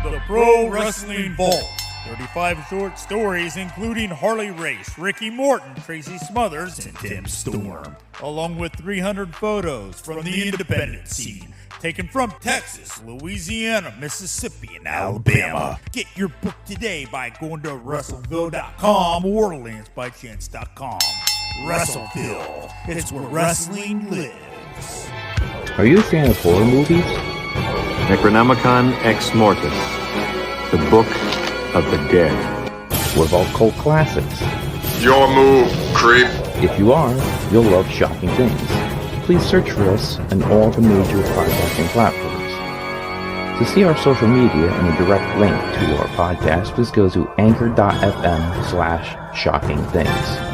The Pro Wrestling Vault. 35 short stories including Harley Race, Ricky Morton, Tracy Smothers, and Tim Storm. Along with 300 photos from the independent scene, taken from Texas, Louisiana, Mississippi, and Alabama. Get your book today by going to WrestleVille.com or LanceByChance.com. WrestleVille, it's where wrestling lives. Are you a fan of horror movies? Necronomicon Ex Mortis, the Book of the Dead. What about cult classics? Your move, creep. If you are, you'll love Shocking Things. Please search for us on all the major podcasting platforms. To see our social media and a direct link to our podcast, please go to anchor.fm/shockingthings.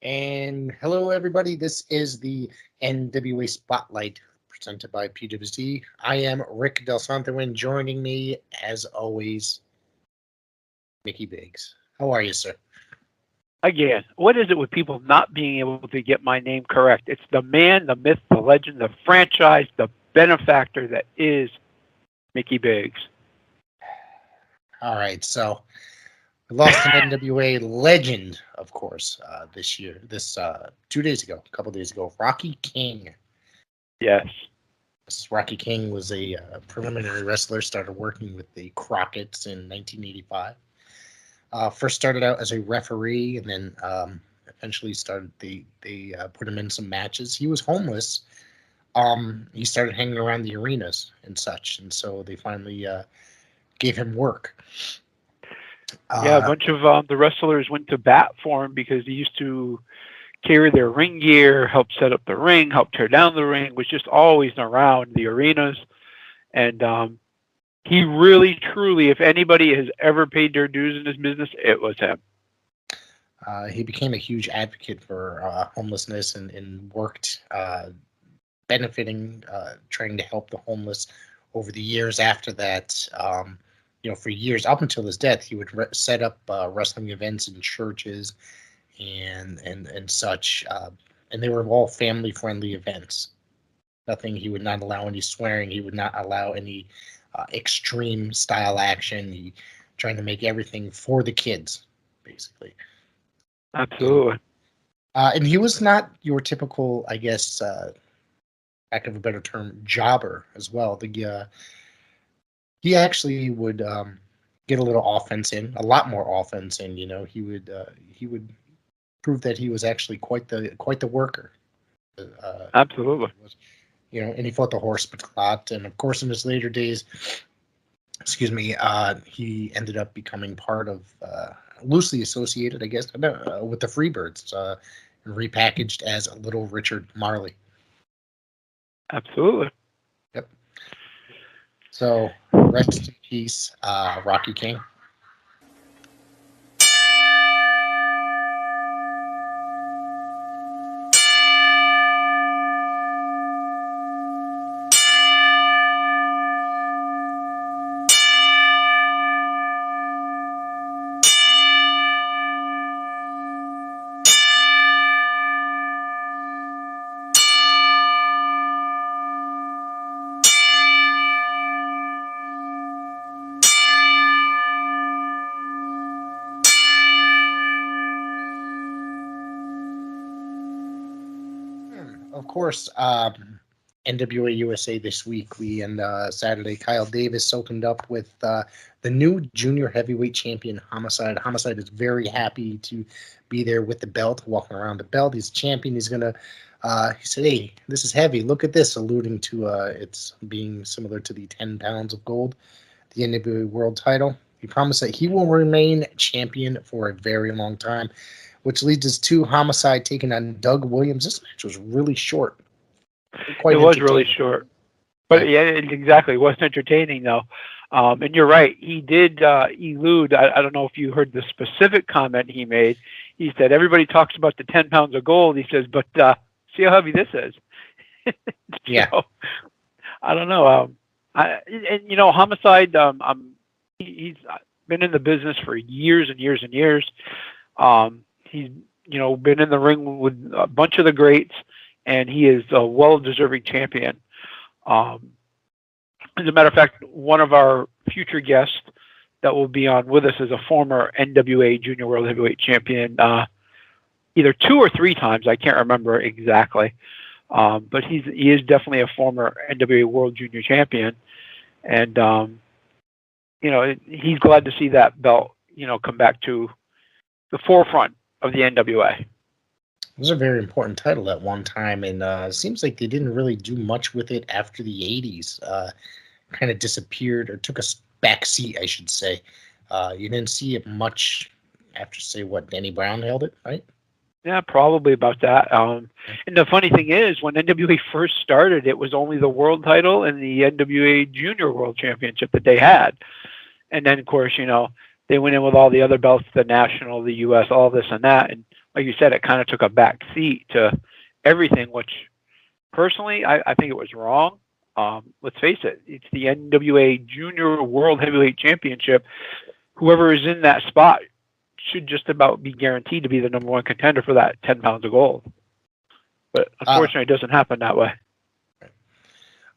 And hello, everybody. This is the NWA Spotlight presented by PWC. I am Rick Del Santo, and joining me, as always, Micky Byggs. How are you, sir? Again, what is it with people not being able to get my name correct? It's the man, the myth, the legend, the franchise, the benefactor that is Micky Byggs. All right, so we lost an NWA legend, of course, this 2 days ago, a couple days ago, Rocky King. Yes. Rocky King was a preliminary wrestler, started working with the Crockett's in 1985. First started out as a referee, and then eventually they put him in some matches. He was homeless. He started hanging around the arenas and such, and so they finally gave him work. Yeah, a bunch of the wrestlers went to bat for him because he used to carry their ring gear, help set up the ring, help tear down the ring, was just always around the arenas. And he really, truly, if anybody has ever paid their dues in this business, it was him. He became a huge advocate for homelessness and worked benefiting, trying to help the homeless over the years after that. For years, up until his death, he would set up wrestling events in churches and such. And they were all family-friendly events. He would not allow any swearing. He would not allow any extreme style action. He trying to make everything for the kids, basically. Absolutely. And he was not your typical, I guess, lack of a better term, jobber as well. He actually would get a little offense in, a lot more offense in. He would prove that he was actually quite the worker. Absolutely. And he fought the horseman a lot. And of course, in his later days, he ended up becoming part of, loosely associated, I guess, with the Freebirds, repackaged as Little Richard Marley. Absolutely. Yep. So, rest in peace, Rocky King. Of course, NWA USA this week. Saturday, Kyle Davis opened up with the new junior heavyweight champion, Homicide. Homicide is very happy to be there with the belt, walking around the belt. He's champion. He's going to He said, "Hey, this is heavy. Look at this," alluding to it's being similar to the 10 pounds of gold, the NWA World Title. He promised that he will remain champion for a very long time, which leads us to Homicide taking on Doug Williams. This match was really short. It was really short. But yeah, exactly. It wasn't entertaining, though. And you're right. He did elude. I don't know if you heard the specific comment he made. He said, everybody talks about the 10 pounds of gold. He says, but see how heavy this is. Yeah. So, I don't know. Homicide, he's been in the business for years and years and years. He's, been in the ring with a bunch of the greats, and he is a well-deserving champion. As a matter of fact, one of our future guests that will be on with us is a former NWA Junior World Heavyweight Champion, either 2 or 3 times. I can't remember exactly. But he is definitely a former NWA World Junior Champion. And, he's glad to see that belt, come back to the forefront of the NWA. It was a very important title at one time, and it seems like they didn't really do much with it after the 80s. Kind of disappeared, or took a back seat, I should say. You didn't see it much after, say, Danny Brown held it, right? Yeah, probably about that. And the funny thing is, when NWA first started, it was only the world title and the NWA Junior World Championship that they had. And then, of course, they went in with all the other belts, the national, the U.S., all this and that. And like you said, it kind of took a back seat to everything, which personally, I think it was wrong. Let's face it, it's the NWA Junior World Heavyweight Championship. Whoever is in that spot should just about be guaranteed to be the #1 contender for that 10 pounds of gold. But unfortunately, it doesn't happen that way.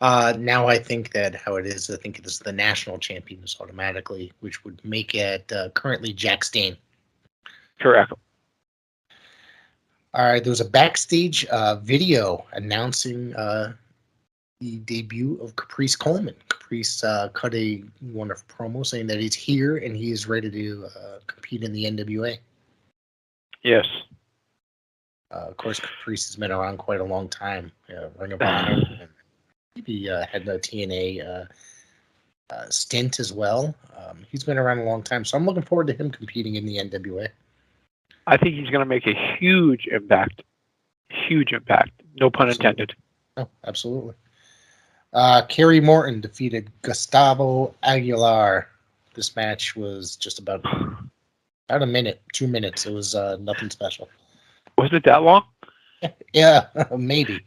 Now I think that how it is, I think it is the national champions automatically, which would make it currently Jack Stain. Correct. All right, there was a backstage video announcing the debut of Caprice Coleman. Caprice cut a wonderful promo saying that he's here and he is ready to compete in the NWA. Yes. Of course, Caprice has been around quite a long time. Ring of Honor. He had the TNA stint as well. He's been around a long time, so I'm looking forward to him competing in the NWA. I think he's going to make a huge impact. Huge impact. No pun intended. Oh, absolutely. Carrie Morton defeated Gustavo Aguilar. This match was just about a minute, 2 minutes. It was nothing special. Was it that long? Yeah, maybe.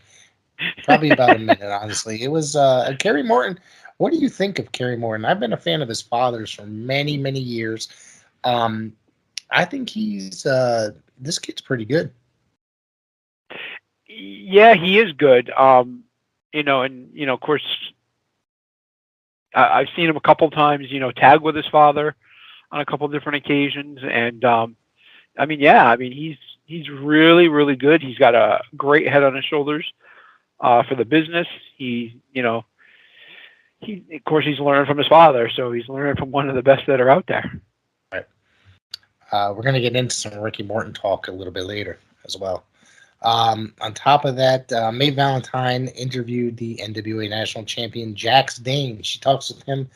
Probably about a minute, honestly. It was Carrie Morton. What do you think of Carrie Morton? I've been a fan of his father's for many, many years. I think he's this kid's pretty good. Yeah, he is good. Of course, I've seen him a couple times, tag with his father on a couple different occasions. And, he's really, really good. He's got a great head on his shoulders for the business. Of course, he's learned from his father, so he's learning from one of the best that are out there. Right. We're going to get into some Ricky Morton talk a little bit later as well. On top of that, Mae Valentine interviewed the NWA National Champion Jax Dane. She talks with him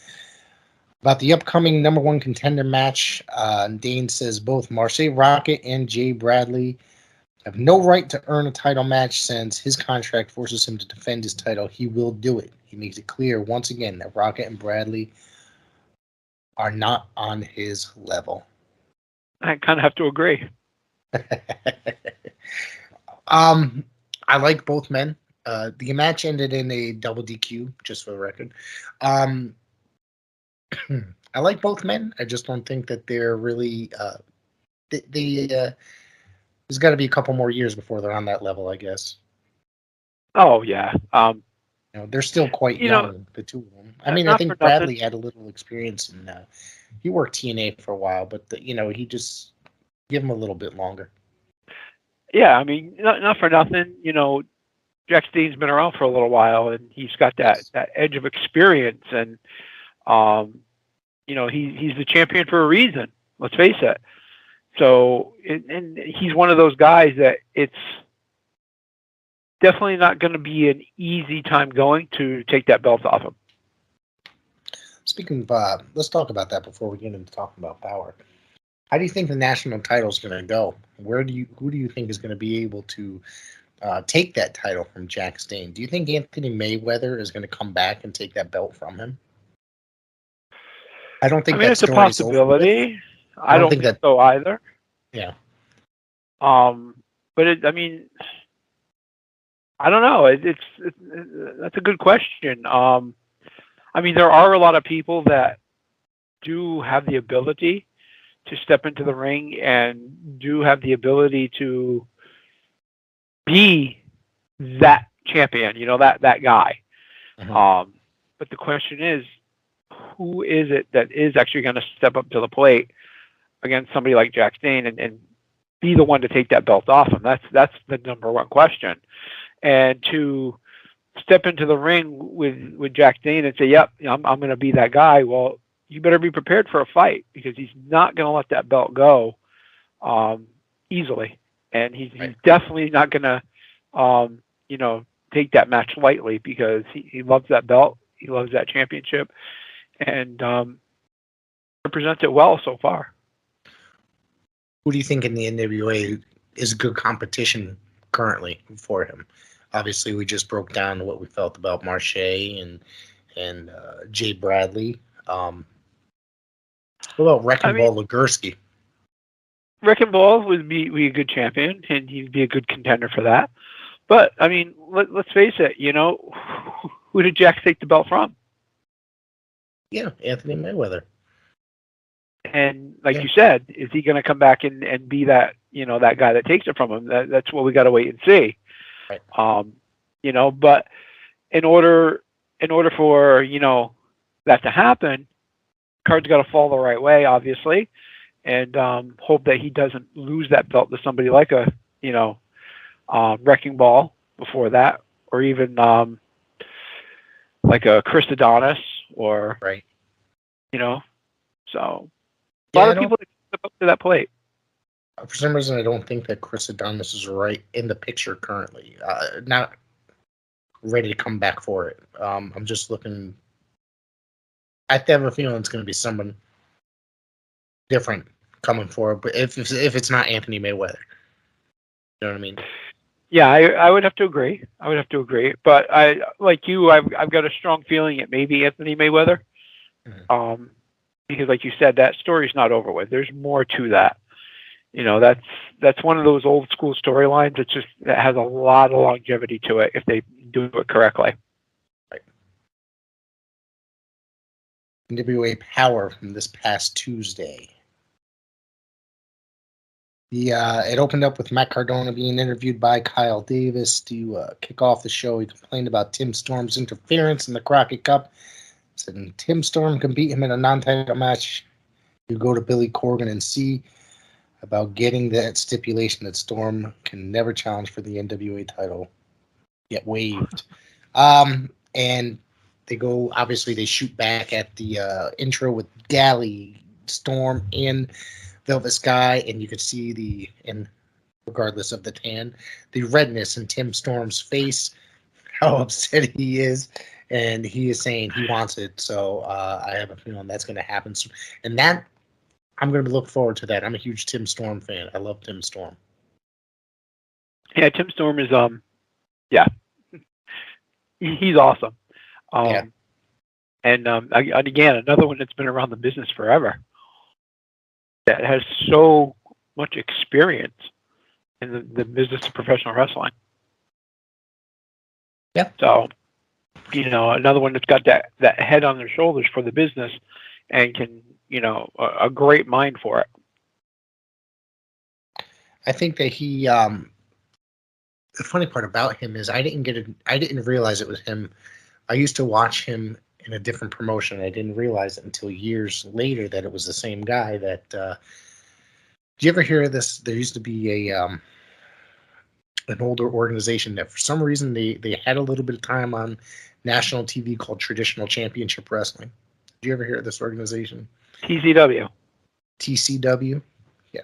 about the upcoming #1 contender match. Dane says both Marseille Rocket and Jay Bradley have no right to earn a title match since his contract forces him to defend his title. He will do it. He makes it clear once again that Rocket and Bradley are not on his level. I kind of have to agree. I like both men. The match ended in a double DQ, just for the record. I like both men. I just don't think that they're really. There's got to be a couple more years before they're on that level, I guess. Oh yeah. They're still quite young, the two of them. I mean, I think Bradley had a little experience, and he worked TNA for a while, but he just give him a little bit longer. Yeah, I mean, not for nothing. Jack Stane's been around for a little while, and he's got that edge of experience, and he's the champion for a reason. Let's face it. So, and he's one of those guys that definitely not going to be an easy time going to take that belt off him. Speaking of, let's talk about that before we get into talking about power. How do you think the national title is going to go? Who do you think is going to be able to take that title from Jack Stane? Do you think Anthony Mayweather is going to come back and take that belt from him? I don't think it's a possibility. I don't think so either. Yeah. But I don't know. It's that's a good question. There are a lot of people that do have the ability to step into the ring and do have the ability to be that champion, that guy. Mm-hmm. But the question is, who is it that is actually going to step up to the plate against somebody like Jack Stane and be the one to take that belt off him? That's the number one question. And to step into the ring with Jack Stane and say, yep, I'm going to be that guy. Well, you better be prepared for a fight, because he's not going to let that belt go easily. And he's definitely not going to, take that match lightly, because he loves that belt. He loves that championship, and represents it well so far. Who do you think in the NWA is good competition currently for him? Obviously, we just broke down what we felt about Marche and Jay Bradley. What about Wrecking Ball Legursky? Wrecking Ball would be a good champion, and he'd be a good contender for that. But let's face it. Who did Jack take the belt from? Yeah, Anthony Mayweather. And you said, is he going to come back and be that that guy that takes it from him? That's what we got to wait and see. Right. But in order for that to happen, card's got to fall the right way, obviously, and hope that he doesn't lose that belt to somebody like a Wrecking Ball before that, or even like a Chris Adonis, or right. So a lot of people step up to that plate. For some reason, I don't think that Chris Adonis is right in the picture currently. Not ready to come back for it. I'm just looking. I have a feeling it's going to be someone different coming for it. But if it's not Anthony Mayweather, you know what I mean? Yeah, I would have to agree. But I've got a strong feeling it may be Anthony Mayweather. Mm-hmm. Because like you said, that story's not over with. There's more to that. That's one of those old school storylines that has a lot of longevity to it if they do it correctly. Right. NWA Power from this past Tuesday. It opened up with Matt Cardona being interviewed by Kyle Davis to kick off the show. He complained about Tim Storm's interference in the Crockett Cup. Said Tim Storm can beat him in a non-title match. You go to Billy Corgan and see about getting that stipulation that Storm can never challenge for the NWA title, get waived. And they go, obviously they shoot back at the intro with Galley, Storm, and Velvet Sky, and you could see regardless of the tan, the redness in Tim Storm's face, how upset he is, and he is saying he wants it. So I have a feeling that's going to happen. And that, I'm going to look forward to that. I'm a huge Tim Storm fan. I love Tim Storm. Yeah, Tim Storm is he's awesome. And again, another one that's been around the business forever, that has so much experience in the business of professional wrestling. Yeah. So, another one that's got that head on their shoulders for the business, and can, a great mind for it. I think that he, the funny part about him is I didn't realize it was him. I used to watch him in a different promotion. I didn't realize it until years later that it was the same guy. That did you ever hear of this? There used to be an older organization that for some reason they had a little bit of time on national TV called Traditional Championship Wrestling. Did you ever hear of this organization? TCW. TCW? Yeah.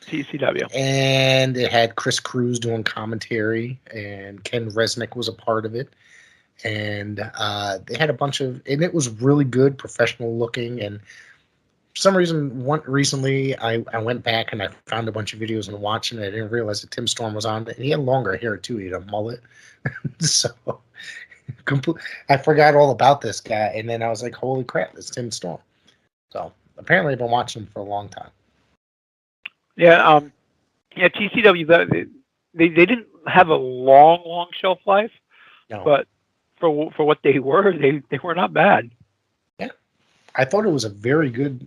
TCW. And it had Chris Cruz doing commentary, and Ken Resnick was a part of it. And they had a bunch of, and it was really good, professional looking. And for some reason, recently I went back and I found a bunch of videos and watching it. I didn't realize that Tim Storm was on it. And he had longer hair too. He had a mullet. So I forgot all about this guy. And then I was like, holy crap, it's Tim Storm. So apparently I've been watching him for a long time. Yeah, TCW, they didn't have a long shelf life, No. but for what they were not bad. Yeah, I thought it was a very good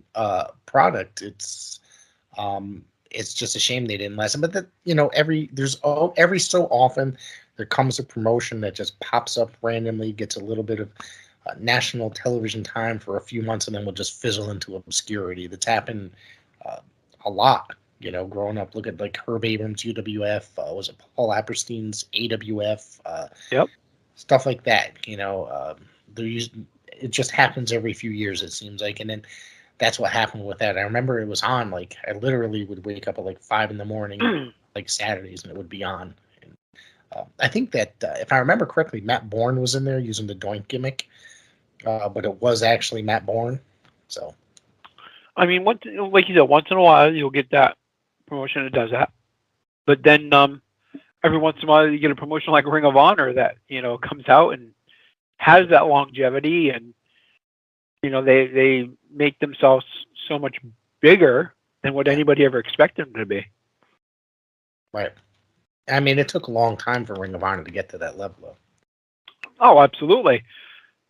product. It's just a shame they didn't last. But every so often there comes a promotion that just pops up randomly, gets a little bit of national television time for a few months, and then will just fizzle into obscurity. That's happened a lot. Growing up, look at like Herb Abrams' UWF, was it Paul Apperstein's AWF? Yep. Stuff like that. It just happens every few years, it seems like. And then that's what happened with that. I remember it was on, like, I literally would wake up at like 5 a.m, like Saturdays, and it would be on. And, I think that, if I remember correctly, Matt Bourne was in there using the Doink gimmick, but it was actually Matt Bourne. So, I mean, like you said, once in a while you'll get that promotion that does that, but then every once in a while you get a promotion like Ring of Honor that comes out and has that longevity, and they make themselves so much bigger than what anybody ever expected them to be. Right. I mean, it took a long time for Ring of Honor to get to that level. Oh, absolutely.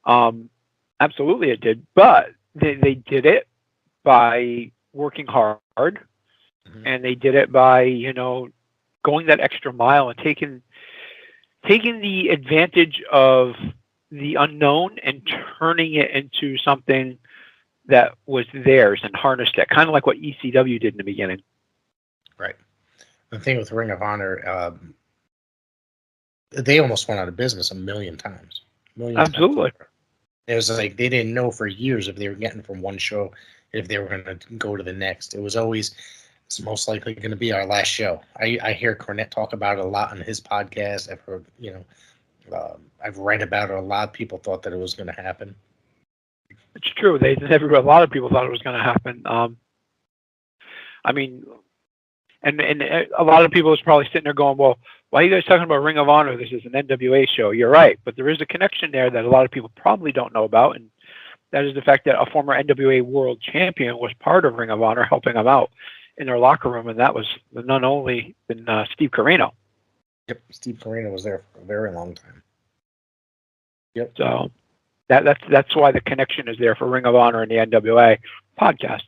Absolutely it did, but they did it by working hard. Mm-hmm. And they did it by, going that extra mile and taking the advantage of the unknown and turning it into something that was theirs and harnessed it, kind of like what ECW did in the beginning. Right. The thing with Ring of Honor, they almost went out of business a million times. Absolutely. Times. It was like they didn't know for years if they were getting from one show, if they were going to go to the next. It was always, it's most likely going to be our last show. I hear Cornette talk about it a lot on his podcast. I've heard, I've read about it. A lot of people thought that it was going to happen. It's true. A lot of people thought it was going to happen. I mean, and a lot of people was probably sitting there going, well, why are you guys talking about Ring of Honor? This is an NWA show. You're right. But there is a connection there that a lot of people probably don't know about. And that is the fact that a former NWA world champion was part of Ring of Honor, helping them out in their locker room. And that was none only than Steve Carino. Yep. Steve Carino was there for a very long time. Yep. So that's why the connection is there for Ring of Honor and the NWA podcast.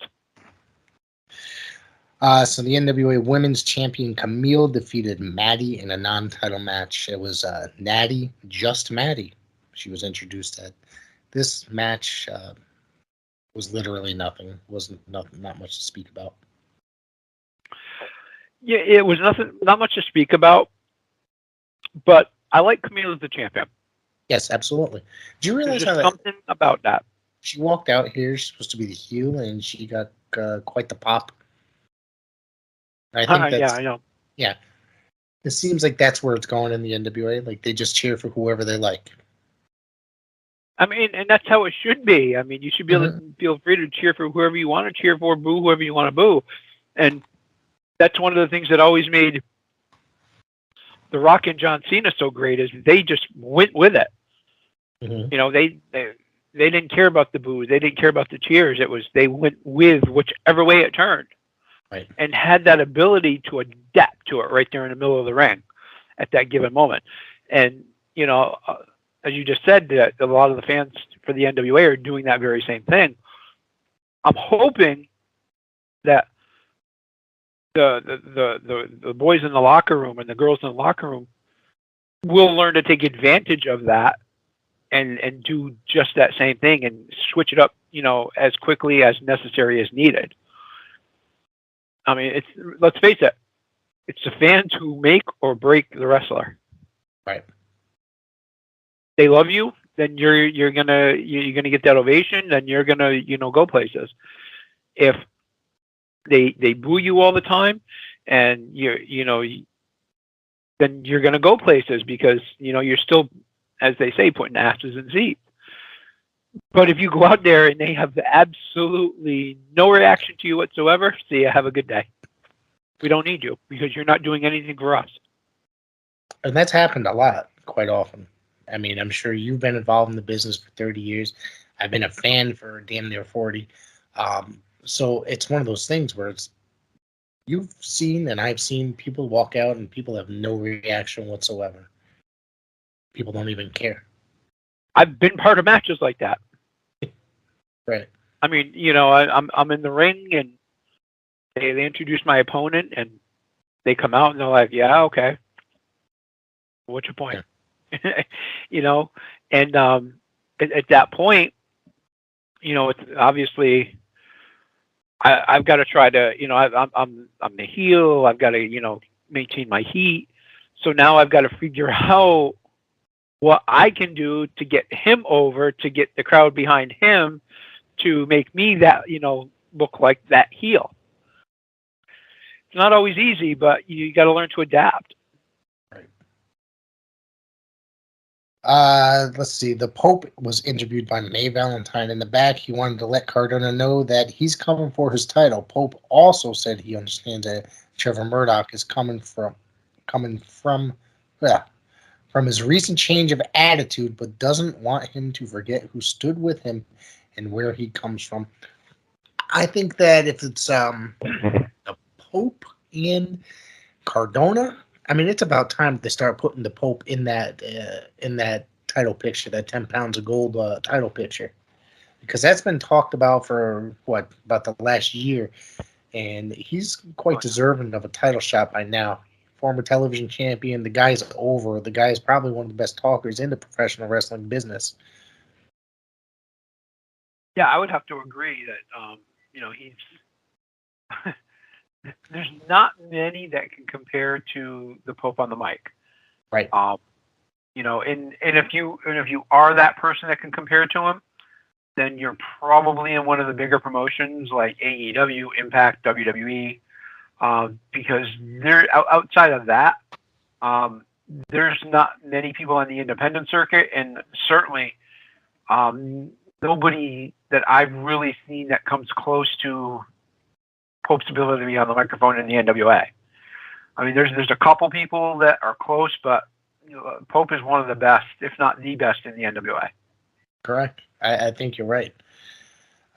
So the NWA Women's Champion Camille defeated Maddie in a non-title match. It was Natty, just Maddie. She was introduced at this match. Was literally nothing. Not much to speak about. Yeah, it was not much to speak about. But I like Camille as the champion. Yes, absolutely. Do you realize There's something about that? She walked out here, she's supposed to be the heel, and she got quite the pop. I think yeah, I know. Yeah. It seems like that's where it's going in the NWA. Like, they just cheer for whoever they like. I mean, and that's how it should be. I mean, you should be able to feel free to cheer for whoever you want to cheer for, boo whoever you want to boo. And that's one of the things that always made The Rock and John Cena so great, is they just went with it. Mm-hmm. They didn't care about the boos. They didn't care about the cheers. It was, they went with whichever way it turned. Right. And had that ability to adapt to it right there in the middle of the ring at that given moment. And, as you just said, that a lot of the fans for the NWA are doing that very same thing. I'm hoping that the boys in the locker room and the girls in the locker room will learn to take advantage of that and do just that same thing and switch it up, as quickly as necessary as needed. I mean, let's face it, it's the fans who make or break the wrestler. Right. They love you, then you're gonna get that ovation, then you're gonna go places. If they boo you all the time, and then you're going to go places because you're still, as they say, putting asses in seats. But if you go out there and they have absolutely no reaction to you whatsoever, see ya, have a good day. We don't need you because you're not doing anything for us. And that's happened a lot, quite often. I mean, I'm sure you've been involved in the business for 30 years. I've been a fan for damn near 40. So it's one of those things where you've seen and I've seen people walk out and people have no reaction whatsoever. People don't even care. I've been part of matches like that. Right. I mean, I'm in the ring and they introduce my opponent and they come out and they're like, yeah, okay. What's your point? Yeah. And at that point, it's obviously I've got to try to, I'm the heel. I've got to, maintain my heat. So now I've got to figure out what I can do to get him over, to get the crowd behind him, to make me that, look like that heel. It's not always easy, but you got to learn to adapt. Right. Let's see. The Pope was interviewed by May Valentine in the back. He wanted to let Cardona know that he's coming for his title. Pope also said he understands that Trevor Murdoch is coming from his recent change of attitude, but doesn't want him to forget who stood with him and where he comes from. I think that if it's the Pope and Cardona, I mean, it's about time they start putting the Pope in that title picture, that 10 pounds of gold title picture, because that's been talked about for about the last year, and he's quite deserving of a title shot by now. Former television champion, the guy's over. The guy's probably one of the best talkers in the professional wrestling business. Yeah, I would have to agree that he's there's not many that can compare to the Pope on the mic. Right. And if you are that person that can compare to him, then you're probably in one of the bigger promotions like AEW, Impact, WWE, because they're outside of that. There's not many people on the independent circuit, and certainly nobody that I've really seen that comes close to Pope's ability to be on the microphone in the NWA. I mean, there's a couple people that are close, but Pope is one of the best, if not the best, in the NWA. Correct. I think you're right.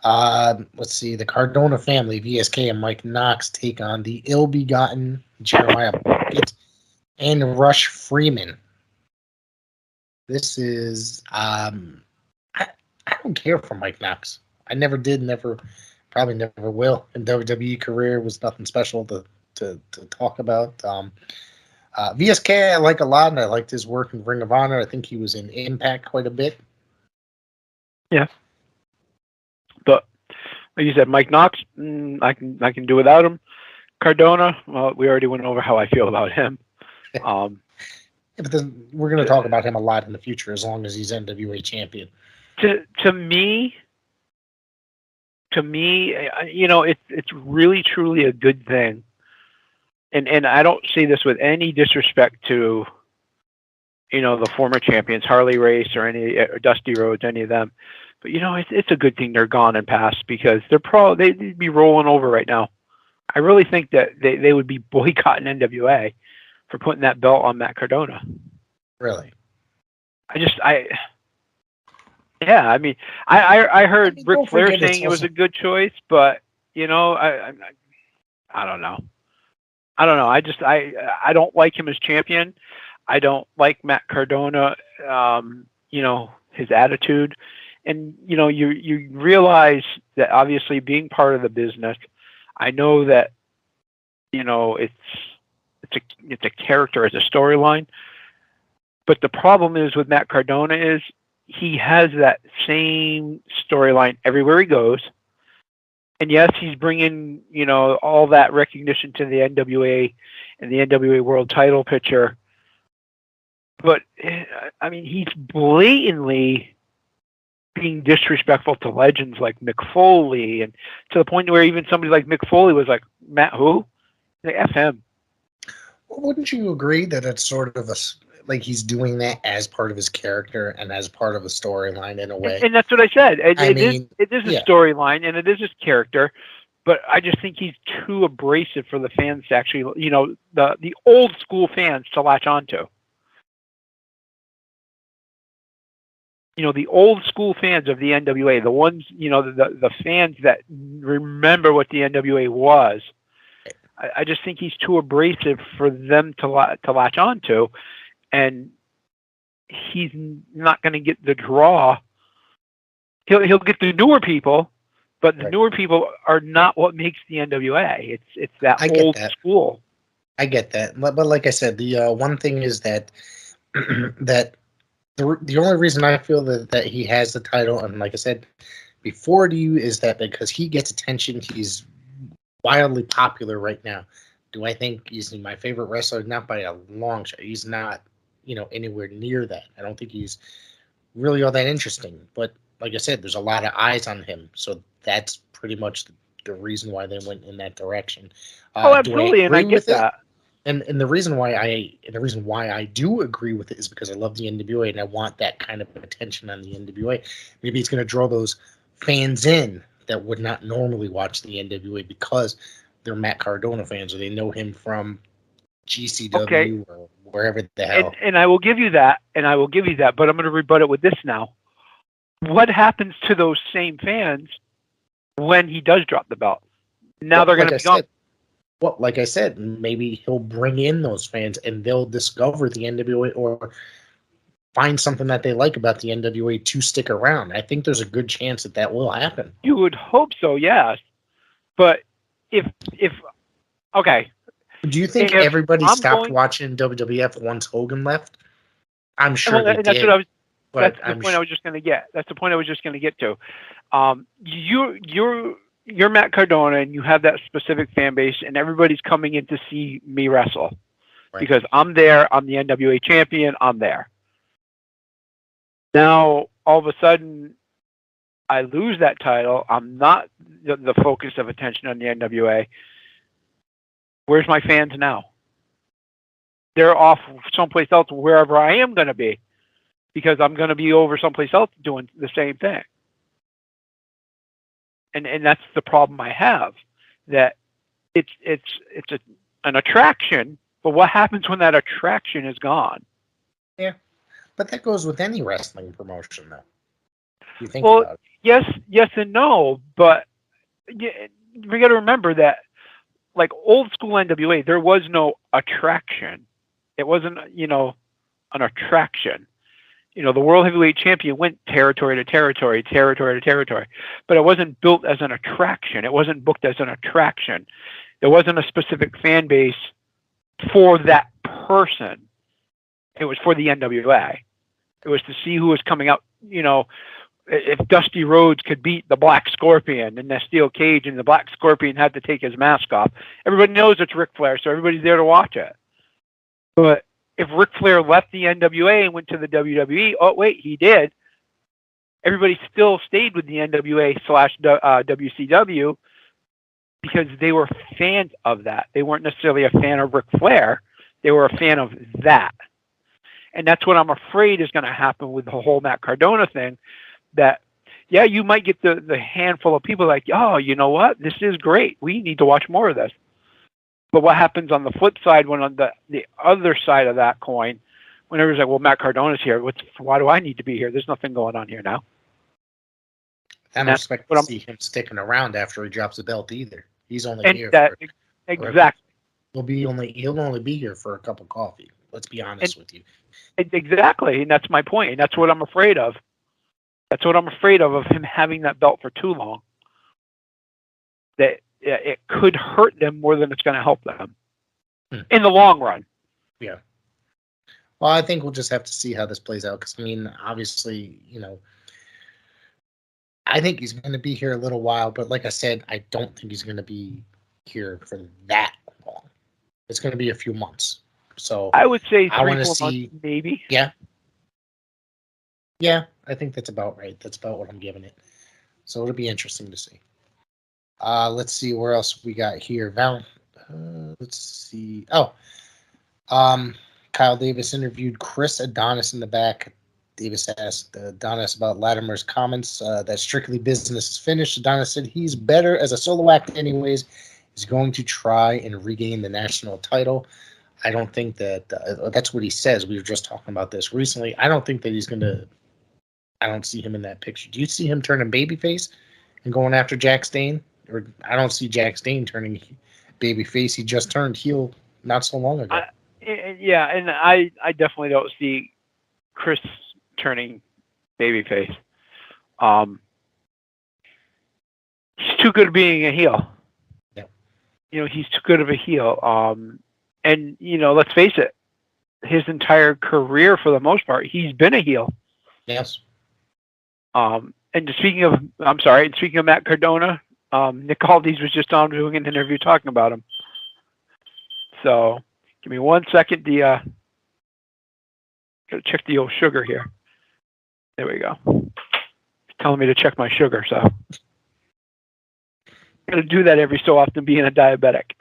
Let's see. The Cardona family, VSK and Mike Knox, take on the ill-begotten Jeremiah Bucket and Rush Freeman. This is I don't care for Mike Knox. I never did, probably never will. In WWE career was nothing special to talk about. VSK I like a lot, and I liked his work in Ring of Honor. I think he was in Impact quite a bit. Yeah. But like you said, Mike Knox, I can do without him. Cardona, well, we already went over how I feel about him. Yeah, but then we're going to talk about him a lot in the future, as long as he's NWA champion. To me, it's really truly a good thing, and I don't say this with any disrespect to, the former champions, Harley Race or or Dusty Rhodes, any of them. But it's a good thing they're gone and past, because they'd be rolling over right now. I really think that they would be boycotting NWA for putting that belt on Matt Cardona. Really? Yeah, I mean, I heard Ric Flair saying it was a good choice, but I don't know. I don't like him as champion. I don't like Matt Cardona. His attitude, and you realize that obviously being part of the business, I know that it's a character, it's a storyline. But the problem is with Matt Cardona is he has that same storyline everywhere he goes. And yes, he's bringing, all that recognition to the NWA and the NWA World Title picture. But, I mean, he's blatantly being disrespectful to legends like Mick Foley, and to the point where even somebody like Mick Foley was like, Matt who? The FM. Well, wouldn't you agree that it's sort of like he's doing that as part of his character and as part of a storyline in a way? And that's what I said. It is a yeah. storyline and it is his character, but I just think he's too abrasive for the fans to actually, the old school fans to latch onto. The old school fans of the NWA, the ones, the fans that remember what the NWA was. I just think he's too abrasive for them to latch onto, and he's not going to get the draw. He'll get the newer people, but the newer people are not what makes the NWA. It's that old school. I get that, but like I said, the one thing is that that the only reason I feel that he has the title, and like I said before to you, is that because he gets attention, he's wildly popular right now. Do I think he's my favorite wrestler? Not by a long shot. He's not, anywhere near that. I don't think he's really all that interesting. But like I said, there's a lot of eyes on him, so that's pretty much the reason why they went in that direction. Absolutely, and I get that. And the reason why I do agree with it is because I love the NWA and I want that kind of attention on the NWA. Maybe it's going to draw those fans in that would not normally watch the NWA because they're Matt Cardona fans or they know him from GCW or wherever the hell. And I will give you that, but I'm going to rebut it with this now. What happens to those same fans when he does drop the belt? Now they're going to be gone. Well, like I said, maybe he'll bring in those fans and they'll discover the NWA or find something that they like about the NWA to stick around. I think there's a good chance that will happen. You would hope so, yes. But if okay. Do you think everybody stopped watching WWF once Hogan left? I'm sure they did. That's the point I was just going to get. That's the point I was just going to get to. You're Matt Cardona, and you have that specific fan base, and everybody's coming in to see me wrestle because I'm there. I'm the NWA champion. I'm there. Now, all of a sudden, I lose that title. I'm not the focus of attention on the NWA. Where's my fans now? They're off someplace else, wherever I am going to be, because I'm going to be over someplace else doing the same thing. And that's the problem I have. That it's an attraction, but what happens when that attraction is gone? Yeah, but that goes with any wrestling promotion, though. You think about it. Yes, and no. But we got to remember that, like old school NWA, there was no attraction. It wasn't, an attraction. The World Heavyweight Champion went territory to territory, but it wasn't built as an attraction. It wasn't booked as an attraction. There wasn't a specific fan base for that person. It was for the NWA. It was to see who was coming out. If Dusty Rhodes could beat the Black Scorpion in the steel cage and the Black Scorpion had to take his mask off, everybody knows it's Ric Flair, so everybody's there to watch it. But if Ric Flair left the NWA and went to the WWE, oh, wait, he did. Everybody still stayed with the NWA/WCW because they were fans of that. They weren't necessarily a fan of Ric Flair. They were a fan of that. And that's what I'm afraid is going to happen with the whole Matt Cardona thing. That, yeah, you might get the handful of people like, oh, you know what? This is great. We need to watch more of this. But what happens on the flip side when on the other side of that coin, when everyone's like, well, Matt Cardona's here. Why do I need to be here? There's nothing going on here now. I don't expect to see him sticking around after he drops the belt either. He's only here exactly. He'll only be here for a cup of coffee. Let's be honest with you. Exactly, and that's my point. And that's what I'm afraid of. That's what I'm afraid of him having that belt for too long. That it could hurt them more than it's going to help them in the long run. Yeah. Well, I think we'll just have to see how this plays out. Because, obviously, I think he's going to be here a little while. But like I said, I don't think he's going to be here for that long. It's going to be a few months. So I would say 3-4 months, maybe. Yeah. Yeah, I think that's about right. That's about what I'm giving it. So it'll be interesting to see. Let's see where else we got here. let's see. Kyle Davis interviewed Chris Adonis in the back. Davis asked Adonis about Latimer's comments that Strictly Business is finished. Adonis said he's better as a solo act anyways. He's going to try and regain the national title. I don't think that that's what he says. We were just talking about this recently. I don't think that he's going to. I don't see him in that picture. Do you see him turning babyface and going after Jack Stane? Or I don't see Jack Stane turning babyface. He just turned heel not so long ago. Yeah, and I definitely don't see Chris turning babyface. He's too good at being a heel. Yeah. He's too good of a heel. And let's face it, his entire career, for the most part, he's been a heel. Yes. And speaking of Matt Cardona, Nick Aldis was just on doing an interview talking about him. So give me 1 second. Gotta check the old sugar here. There we go. It's telling me to check my sugar, so I'm gonna do that every so often, being a diabetic.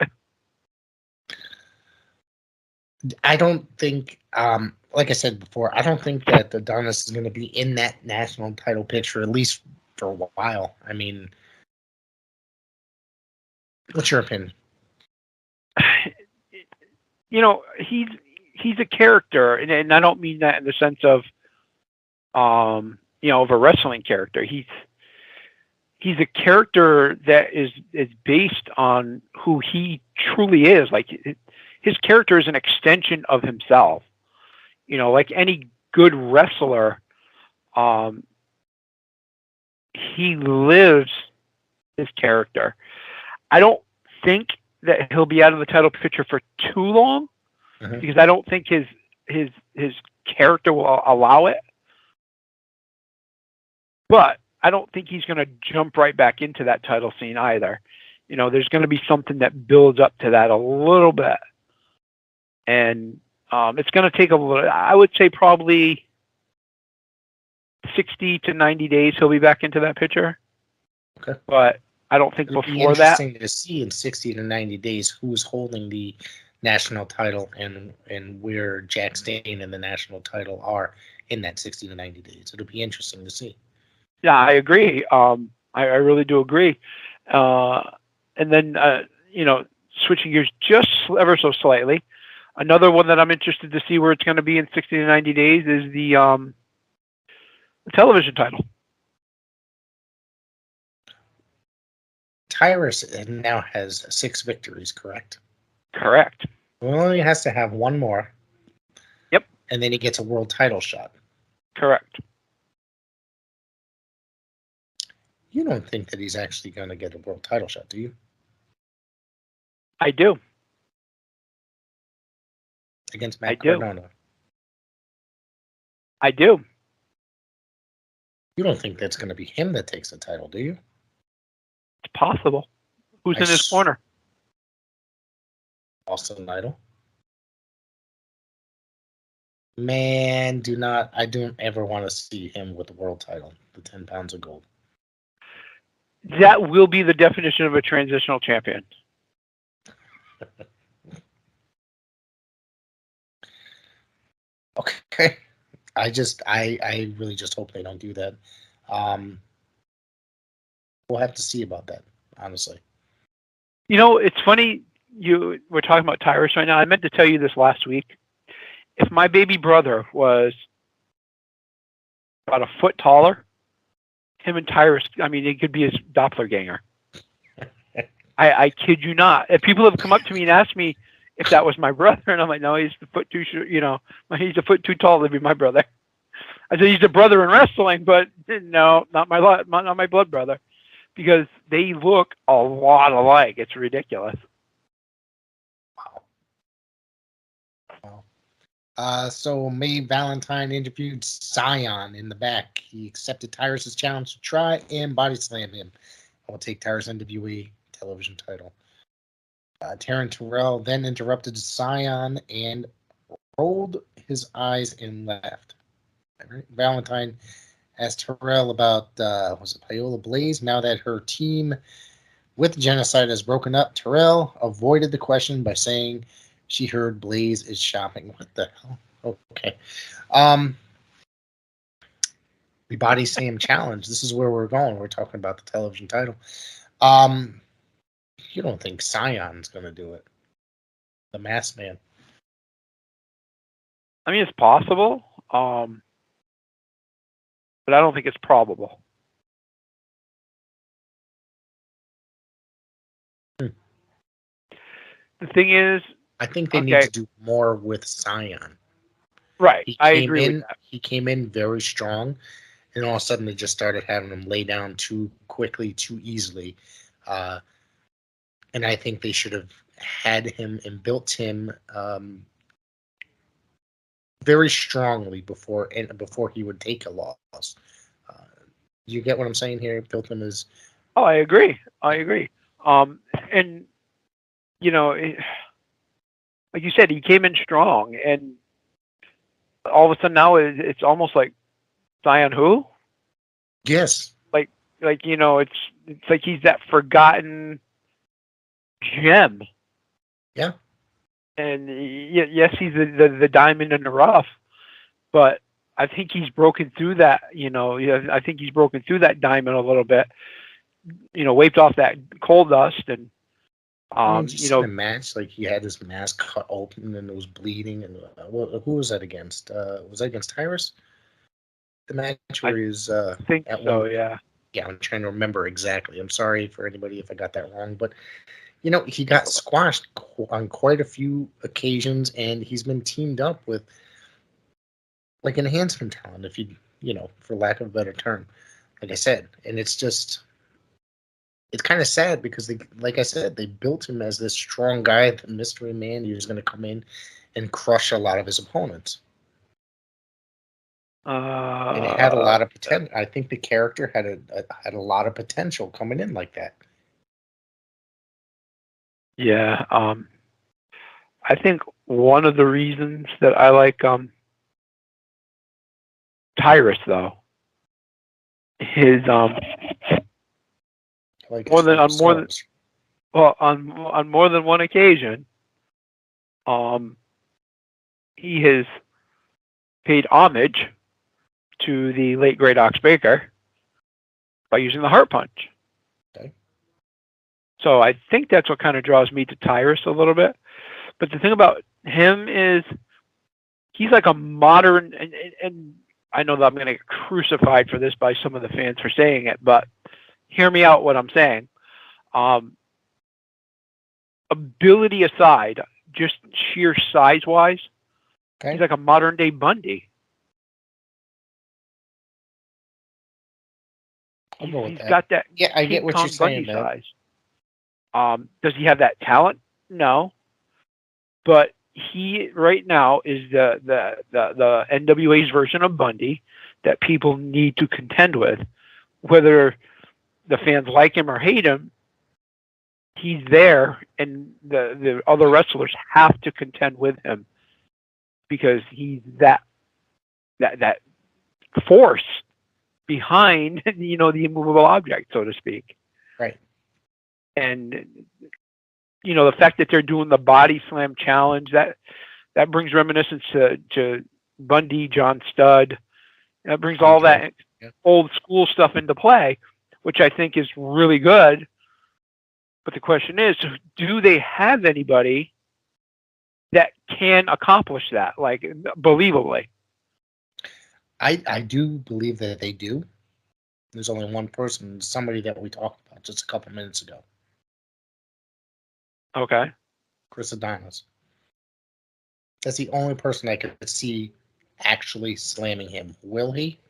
I don't think, like I said before, I don't think that Adonis is going to be in that national title picture, at least for a while. I mean, what's your opinion? He's a character, and I don't mean that in the sense of, of a wrestling character. He's a character that is based on who he truly is. Like, his character is an extension of himself. Like any good wrestler, he lives his character. I don't think that he'll be out of the title picture for too long, because I don't think his character will allow it. But I don't think he's going to jump right back into that title scene either. There's going to be something that builds up to that a little bit. And it's going to take a little, I would say probably 60 to 90 days he'll be back into that picture. Okay. But I don't think It'll be before that. interesting to see in 60 to 90 days who's holding the national title and where Jack Stane and the national title are in that 60 to 90 days. It'll be interesting to see. Yeah, I agree. I really do agree. And then, switching gears just ever so slightly, another one that I'm interested to see where it's going to be in 60 to 90 days is the television title. Tyrus now has 6 victories, correct? Correct. He only has to have one more. Yep. And then he gets a world title shot. Correct. You don't think that he's actually going to get a world title shot, do you? I do. Against Matt Cardona. I do. You don't think that's going to be him that takes the title, do you? It's possible. Who's in his corner? Austin Idol. Man, I don't ever want to see him with the world title, the 10 pounds of gold. That will be the definition of a transitional champion. Okay. I really just hope they don't do that. We'll have to see about that, honestly. It's funny we're talking about Tyrus right now. I meant to tell you this last week. If my baby brother was about a foot taller, him and Tyrus, he could be his doppelganger. I kid you not. If people have come up to me and asked me if that was my brother, and I'm like, no, he's a foot too short, he's a foot too tall to be my brother. I said he's a brother in wrestling, but no, not my blood brother, because they look a lot alike. It's ridiculous. Wow. So May Valentine interviewed Scion in the back. He accepted Tyrus's challenge to try and body slam him. I will take Tyrus NWA television title. Taryn Terrell then interrupted Scion and rolled his eyes and left. Valentine asked Terrell about was it Paola Blaze now that her team With genocide has broken up, Terrell avoided the question by saying she heard Blaze is shopping. What the hell? Okay. The Body Slam Challenge. This is where we're going. We're talking about the television title. You don't think Scion's going to do it? The Masked Man. I mean, it's possible, but I don't think it's probable. The thing is, I think they need to do more with Scion. Right, I agree with that. He came in very strong, and all of a sudden they just started having him lay down too quickly, too easily. And I think they should have had him and built him very strongly before he would take a loss. You get what I'm saying here? Built him as... Oh, I agree. And, you know, like you said, he came in strong, and all of a sudden now it's almost like Scion who? Yes. Like you know, it's like he's that forgotten gem. Yeah. And yes, he's the diamond in the rough, but I think he's broken through that. You know, I think he's broken through that diamond a little bit. You know, wiped off that coal dust, and you know, in a match, like he had his mask cut open and it was bleeding. And who was that against? Was that against Tyrus? The match where he was. I think so. Yeah. Yeah, I'm trying to remember exactly. I'm sorry for anybody if I got that wrong, but you know, he got squashed on quite a few occasions, and he's been teamed up with like enhancement talent, if you know, for lack of a better term, like I said. And it's kind of sad because they, like I said, they built him as this strong guy, the mystery man. He was going to come in and crush a lot of his opponents. And it had a lot of potential. I think the character had a lot of potential coming in like that. Yeah, I think one of the reasons that I like Tyrus though is Like on more than one occasion, he has paid homage to the late great Ox Baker by using the heart punch. Okay. So I think that's what kind of draws me to Tyrus a little bit. But the thing about him is he's like a modern, and I know that I'm going to get crucified for this by some of the fans for saying it, but hear me out what I'm saying. Ability aside, just sheer size-wise, okay, he's like a modern-day Bundy. I'll go with He's that. got that. Yeah, I get what you're saying, Bundy size. Does he have that talent? No. But he right now is the NWA's version of Bundy that people need to contend with. Whether the fans like him or hate him, he's there, and the other wrestlers have to contend with him because he's that force behind, you know, the immovable object, so to speak. Right. And you know, the fact that they're doing the body slam challenge, that brings reminiscence to Bundy, John Studd. That brings all that old school stuff into play, which I think is really good. But the question is, do they have anybody that can accomplish that, like, believably? I do believe that they do. There's only one person, somebody that we talked about just a couple minutes ago. Okay. Chris Adonis. That's the only person I could see actually slamming him. Will he?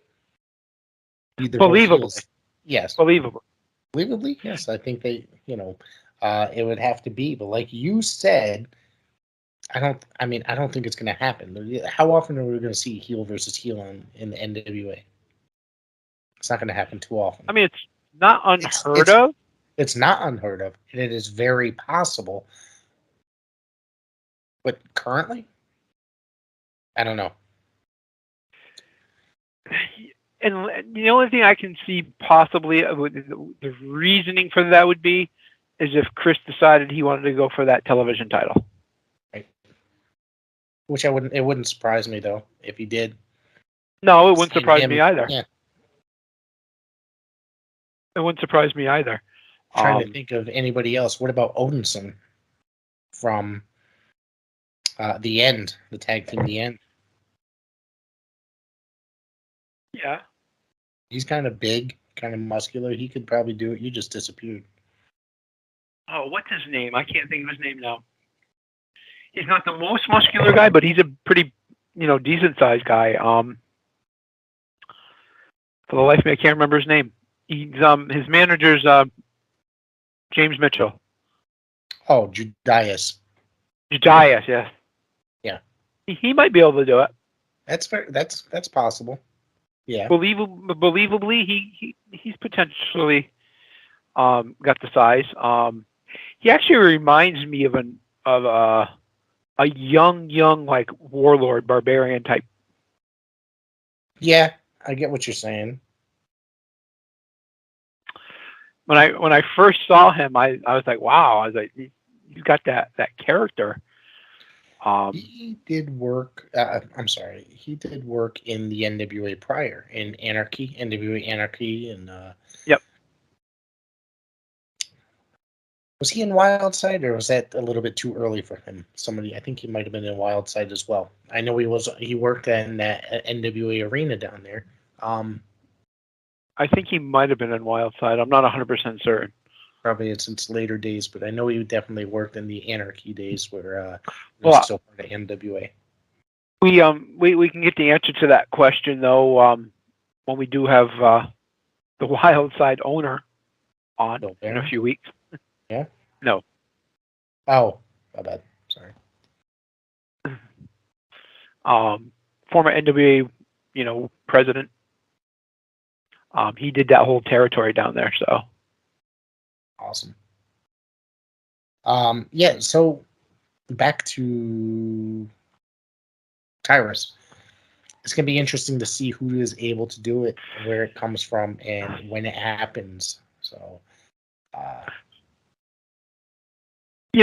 Believably. Yes. Believably. Believably? Yes. I think they, you know, it would have to be. But like you said, I don't think it's going to happen. How often are we going to see heel versus heel in the NWA? It's not going to happen too often. I mean, it's not unheard of. It's not unheard of, and it is very possible. But currently, I don't know. And the only thing I can see possibly the reasoning for that would be is if Chris decided he wanted to go for that television title. Right. Which it wouldn't surprise me though if he did. No, it wouldn't surprise me either. Yeah. It wouldn't surprise me either. Trying to think of anybody else. What about Odinson from The End, the tag team The End? Yeah. He's kind of big, kind of muscular. He could probably do it. You just disappeared. Oh, what's his name? I can't think of his name now. He's not the most muscular guy, but he's a pretty, decent sized guy. For the life of me, I can't remember his name. He's his manager's James Mitchell. Oh, Judias. Judias, yes. Yeah. He might be able to do it. That's possible. Yeah. Believably, he's potentially got the size. He actually reminds me of a young like warlord barbarian type. Yeah, I get what you're saying. When I first saw him, I was like, wow. I was like, you got that character. He did work. He did work in the NWA prior in NWA Anarchy, and yep. Was he in Wildside, or was that a little bit too early for him? I think he might have been in Wildside as well. I know he worked in that NWA arena down there. I think he might have been in Wildside. I'm not 100% certain. Probably it's its later days, but I know he definitely worked in the Anarchy days where he was still part of NWA. We can get the answer to that question though when we do have the Wildside owner on in a few weeks. Yeah. No. Oh, my bad. Sorry. Former NWA, president. He did that whole territory down there, so. Awesome. Yeah, so back to Tyrus. It's going to be interesting to see who is able to do it, where it comes from, and when it happens. So,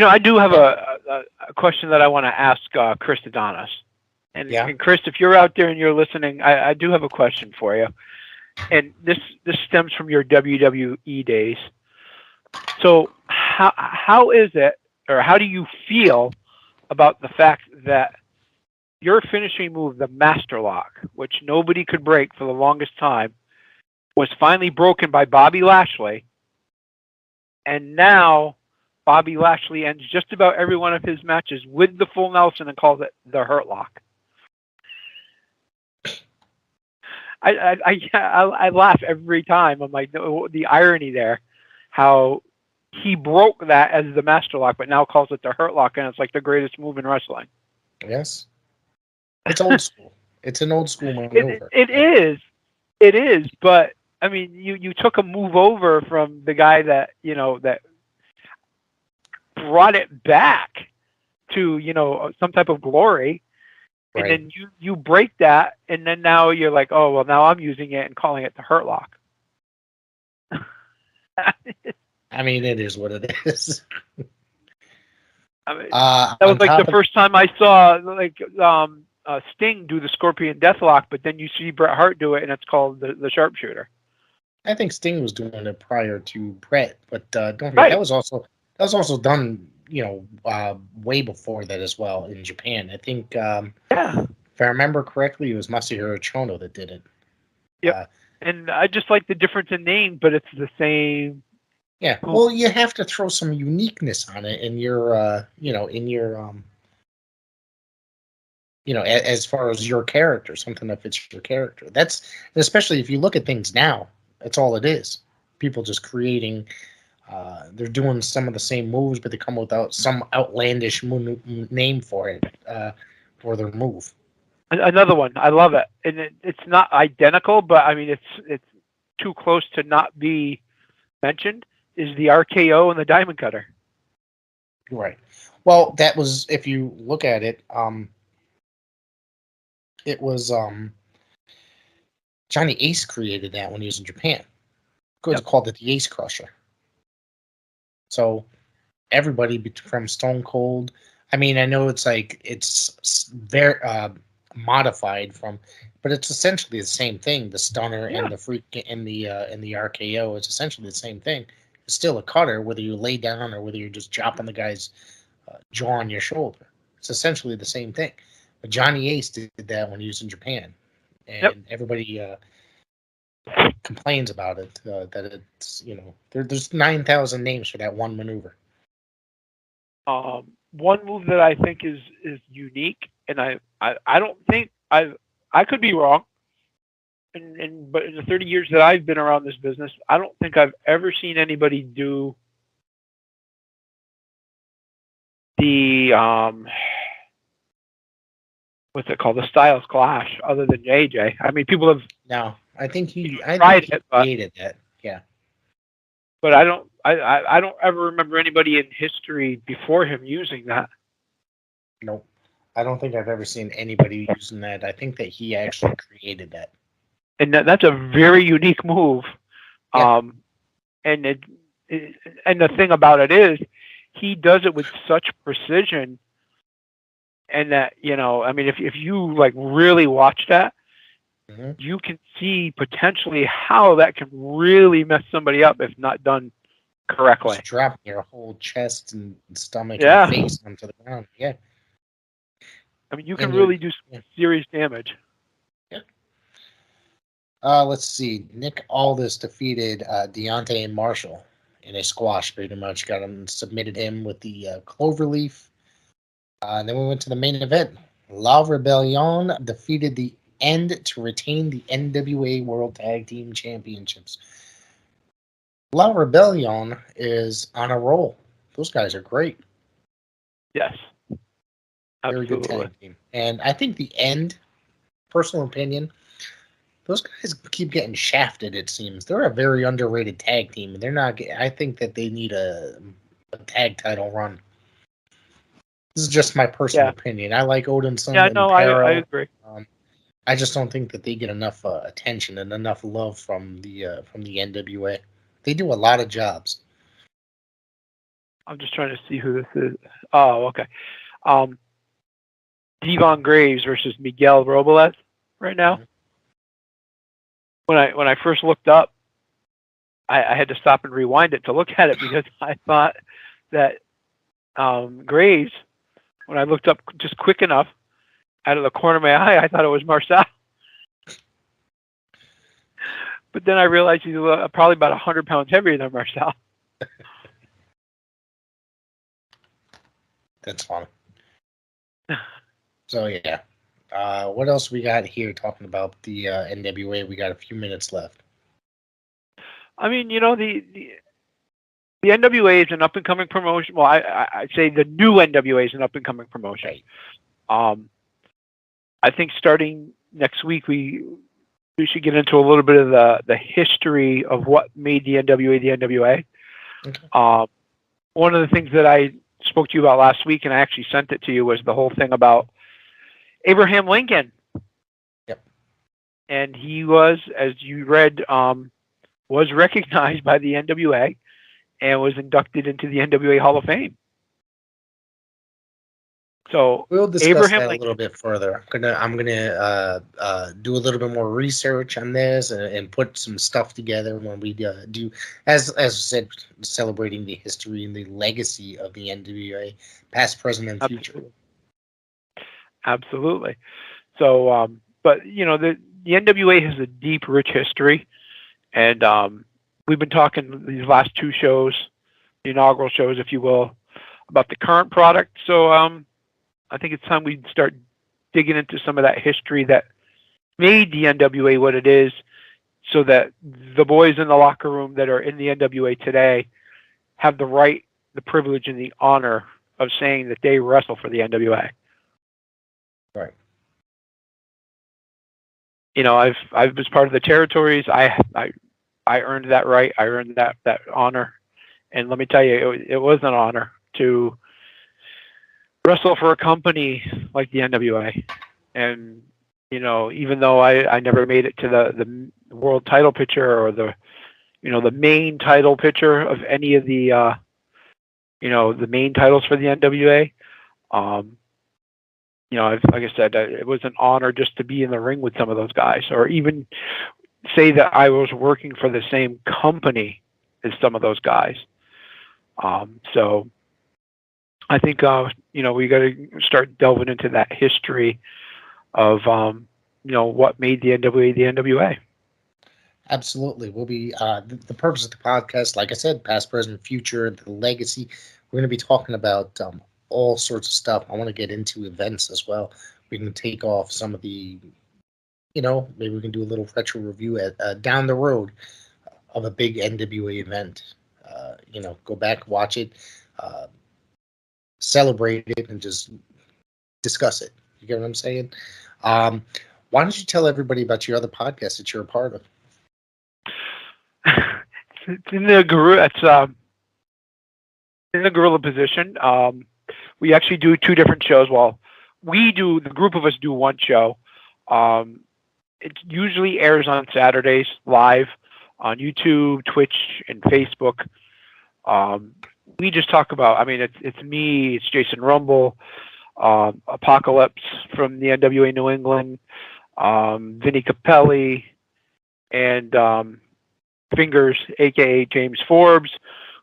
I do have a question that I want to ask Chris Adonis. And Chris, if you're out there and you're listening, I do have a question for you. And this stems from your WWE days. So how is it, or how do you feel about the fact that your finishing move, the Master Lock, which nobody could break for the longest time, was finally broken by Bobby Lashley, and now Bobby Lashley ends just about every one of his matches with the full Nelson and calls it the Hurt Lock? I laugh every time. I'm like, the irony there, how he broke that as the Master Lock, but now calls it the Hurt Lock, and it's like the greatest move in wrestling. Yes. It's old school. It's an old school maneuver. It is. But I mean, you took a move over from the guy that that brought it back to some type of glory, and then you break that, and then now you're like, oh well, now I'm using it and calling it the Hurt Lock. I mean, it is what it is. I mean, that was like the first time I saw Sting do the Scorpion Deathlock, but then you see Bret Hart do it, and it's called the Sharpshooter. I think Sting was doing it prior to Bret, but don't forget that was also done, way before that as well in Japan. I think, if I remember correctly, it was Masahiro Chono that did it. Yep. And I just like the difference in name, but it's the same. Yeah. Well, you have to throw some uniqueness on it in your, as far as your character, something that fits your character. That's, especially if you look at things now, that's all it is. People just creating, they're doing some of the same moves, but they come without some outlandish name for it, for their move. Another one, I love it, and it's not identical, but I mean it's too close to not be mentioned. Is the RKO and the Diamond Cutter? Right. Well, that was, if you look at it, it was Johnny Ace created that when he was in Japan. Called it the Ace Crusher. So everybody from Stone Cold. I mean, I know it's very modified from, but it's essentially the same thing. The stunner and the freak and the RKO. It's essentially the same thing. It's still a cutter, whether you lay down or whether you're just chopping the guy's jaw on your shoulder. It's essentially the same thing. But Johnny Ace did that when he was in Japan, and everybody complains about it. That it's there's 9,000 names for that one maneuver. One move that I think is unique, and I don't think I could be wrong, but in the 30 years that I've been around this business, I don't think I've ever seen anybody do the what's it called, the Styles Clash, other than AJ. I mean, people have. No, I think he created that. Yeah, but I don't ever remember anybody in history before him using that. Nope. I don't think I've ever seen anybody using that. I think that he actually created that. And that's a very unique move. Yeah. And the thing about it is, he does it with such precision, and that, I mean, if you like really watch that, you can see potentially how that can really mess somebody up if not done correctly. Just dropping your whole chest and stomach and face onto the ground. Yeah. I mean, you can really do some serious damage. Yeah. Let's see. Nick Aldis defeated Deontay Marshall in a squash, pretty much. Submitted him with the cloverleaf. And then we went to the main event. La Rebellion defeated the End to retain the NWA World Tag Team Championships. La Rebellion is on a roll. Those guys are great. Yes. Very good tag team. And I think the End, personal opinion, those guys keep getting shafted, it seems. They're a very underrated tag team. And they're not. I think that they need a tag title run. This is just my personal opinion. I like Odinson. Yeah, no, I agree. I just don't think that they get enough attention and enough love from the NWA. They do a lot of jobs. I'm just trying to see who this is. Oh, okay. Devon Graves versus Miguel Roboleth right now. Mm-hmm. When I first looked up, I had to stop and rewind it to look at it because I thought that Graves, when I looked up just quick enough, out of the corner of my eye, I thought it was Marcel. But then I realized he's probably about 100 pounds heavier than Marcel. That's funny. So, yeah. What else we got here talking about the NWA? We got a few minutes left. I mean, the NWA is an up-and-coming promotion. Well, I'd say the new NWA is an up-and-coming promotion. Right. I think starting next week, we should get into a little bit of the history of what made the NWA the NWA. Okay. One of the things that I spoke to you about last week, and I actually sent it to you, was the whole thing about Abraham Lincoln. Yep. And he was, as you read, was recognized by the NWA and was inducted into the NWA Hall of Fame. So we'll discuss Abraham that Lincoln. A little bit further. I'm gonna do a little bit more research on this and put some stuff together when we do, as I said, celebrating the history and the legacy of the NWA, past, present, and future. Absolutely. So, but the NWA has a deep, rich history, and we've been talking these last two shows, the inaugural shows, if you will, about the current product. So, I think it's time we start digging into some of that history that made the NWA what it is, so that the boys in the locker room that are in the NWA today have the right, the privilege, and the honor of saying that they wrestle for the NWA. Right. I've was part of the territories. I earned that right. I earned that honor, and let me tell you, it was an honor to wrestle for a company like the NWA. And even though I never made it to the world title picture or the main title picture of any of the the main titles for the NWA. Like I said, it was an honor just to be in the ring with some of those guys, or even say that I was working for the same company as some of those guys. So I think, we got to start delving into that history of, what made the NWA the NWA. Absolutely. We'll be the purpose of the podcast, like I said, past, present, future, the legacy. We're going to be talking about all sorts of stuff. I want to get into events as well. We can take off some of the, maybe we can do a little retro review at down the road of a big NWA event. Go back, watch it, celebrate it, and just discuss it. You get what I'm saying? Why don't you tell everybody about your other podcast that you're a part of? It's in the Gorilla Position. We actually do two different shows. Well, the group of us do one show. It usually airs on Saturdays live on YouTube, Twitch, and Facebook. We just talk about, it's me, it's Jason Rumble, Apocalypse from the NWA New England, Vinny Capelli, and Fingers, aka James Forbes,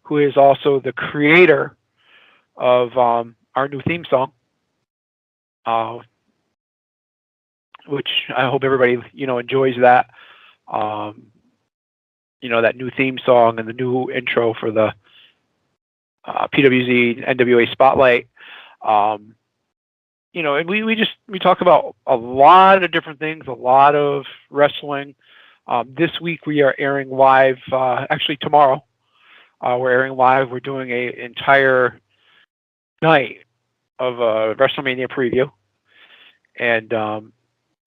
who is also the creator of our new theme song, which I hope everybody enjoys that. That new theme song and the new intro for the PWZ NWA Spotlite. And we talk about a lot of different things, a lot of wrestling. This week we are airing live, actually tomorrow, we're airing live. We're doing an entire night of a WrestleMania preview. And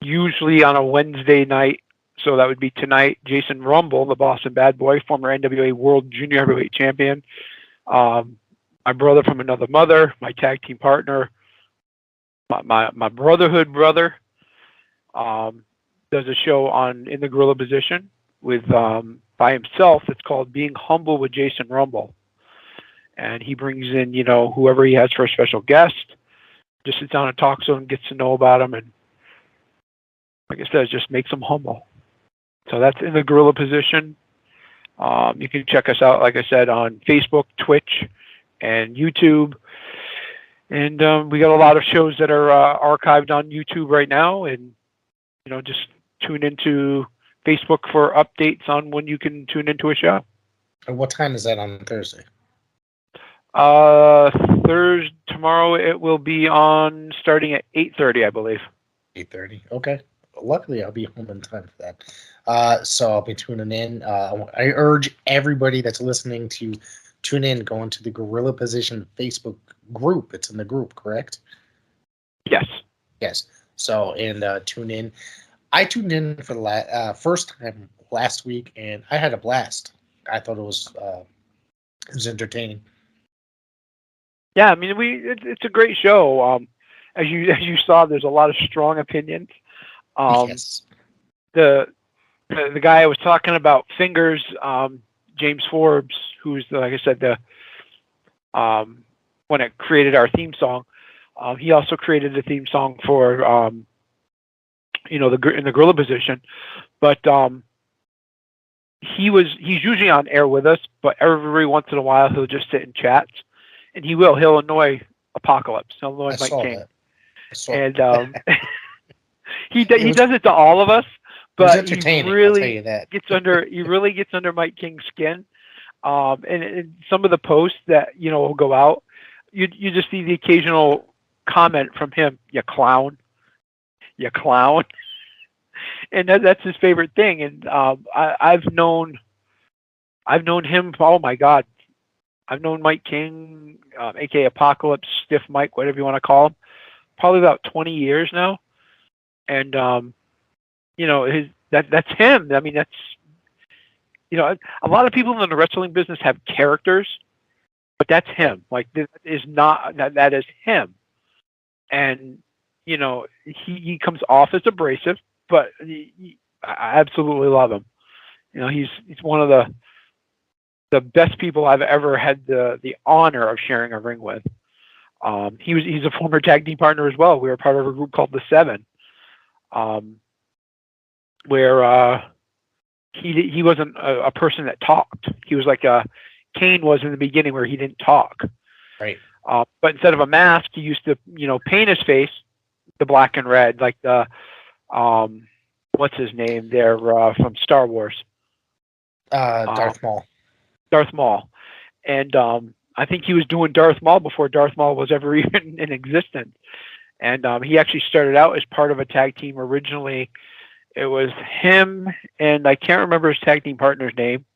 usually on a Wednesday night, so that would be tonight, Jason Rumble, the Boston Bad Boy, former NWA World Junior Heavyweight Champion, my brother from another mother, my tag team partner, my brotherhood brother, does a show in the Gorilla Position with by himself. It's called Being Humble with Jason Rumble, and he brings in whoever he has for a special guest, just sits down and talks to him, gets to know about him, and like I said, just makes them humble. So that's in the Gorilla Position. You can check us out, like I said, on Facebook, Twitch, and YouTube. And we got a lot of shows that are archived on YouTube right now, and just tune into Facebook for updates on when you can tune into a show. And what time is that on Thursday? Tomorrow it will be on starting at 8:30, I believe. 8:30. Okay. Luckily, I'll be home in time for that. So I'll be tuning in. I urge everybody that's listening to tune in, go into the Gorilla Position Facebook group. It's in the group, correct? Yes. Yes. So, and tune in. I tuned in for the first time last week, and I had a blast. I thought it was entertaining. Yeah, it's a great show. As you saw, there's a lot of strong opinions. Yes. The guy I was talking about, Fingers, James Forbes, who's like I said, when it created our theme song, he also created the theme song for in the Gorilla Position, but he's usually on air with us, but every once in a while he'll just sit and chat, and he'll annoy Apocalypse, he'll annoy Mike King, and he does it to all of us, but he really gets under Mike King's skin. And some of the posts that will go out, you just see the occasional comment from him, you clown, and that's his favorite thing. And I've known him. Oh my God, I've known Mike King, aka Apocalypse, Stiff Mike, whatever you want to call him, probably about 20 years now. And that's him. That's a lot of people in the wrestling business have characters, but that's him. Like, that is him. And he comes off as abrasive, but I absolutely love him. He's one of the the best people I've ever had the honor of sharing a ring with. He's a former tag team partner as well. We were part of a group called the Seven, where he wasn't a person that talked. He was like Kane was in the beginning, where he didn't talk. Right. But instead of a mask, he used to, paint his face the black and red, like the what's his name there from Star Wars? Darth Maul. Darth Maul, and I think he was doing Darth Maul before Darth Maul was ever even in existence. And he actually started out as part of a tag team originally. It was him, and I can't remember his tag team partner's name,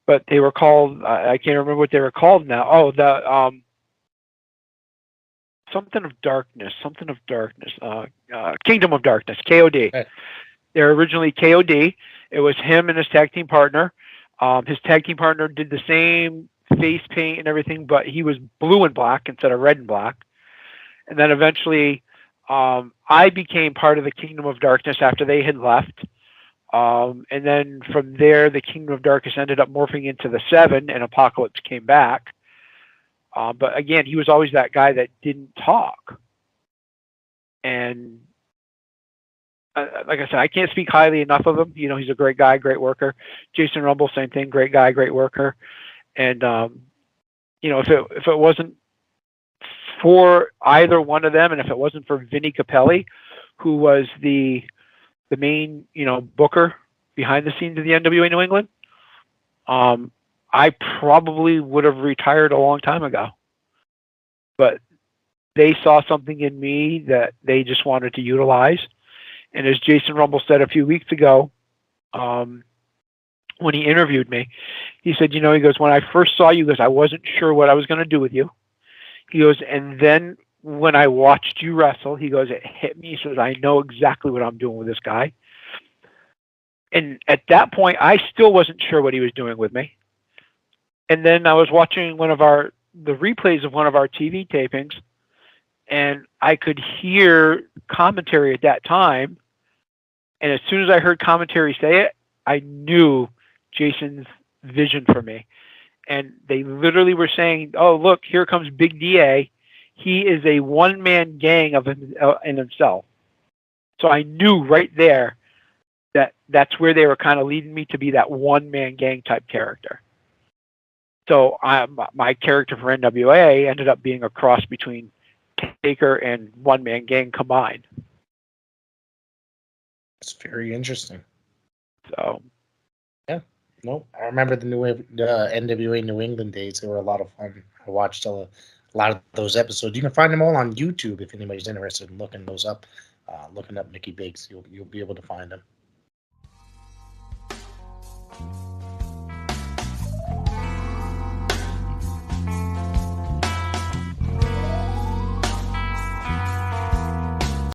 but they were called, I can't remember what they were called now. Oh, the something of darkness, Kingdom of Darkness, KOD. Okay. They're originally KOD. It was him and his tag team partner. His tag team partner did the same face paint and everything, but he was blue and black instead of red and black. And then eventually I became part of the Kingdom of Darkness after they had left. And then from there, the Kingdom of Darkness ended up morphing into the Seven, and Apocalypse came back. But again, he was always that guy that didn't talk. And like I said, I can't speak highly enough of him. He's a great guy, great worker. Jason Rumble, same thing, great guy, great worker. And if it wasn't for either one of them, and if it wasn't for Vinny Capelli, who was the main booker behind the scenes of the NWA New England, I probably would have retired a long time ago. But they saw something in me that they just wanted to utilize. And as Jason Rumble said a few weeks ago, when he interviewed me, he said, he goes, when I first saw you, I wasn't sure what I was going to do with you. He goes, and then when I watched you wrestle, he goes, it hit me. He says, I know exactly what I'm doing with this guy. And at that point, I still wasn't sure what he was doing with me. And then I was watching the replays of one of our TV tapings, and I could hear commentary at that time. And as soon as I heard commentary say it, I knew Jason's vision for me. And they literally were saying, oh, look, here comes Big DA. He is a one-man gang in himself. So I knew right there that that's where they were kind of leading me to be that one-man gang type character. So my character for NWA ended up being a cross between Taker and one-man gang combined. It's very interesting. So, yeah, no, I remember the NWA New England days. They were a lot of fun. I watched a lot of those episodes. You can find them all on YouTube if anybody's interested in looking those up. Looking up Micky Byggs, you'll be able to find them.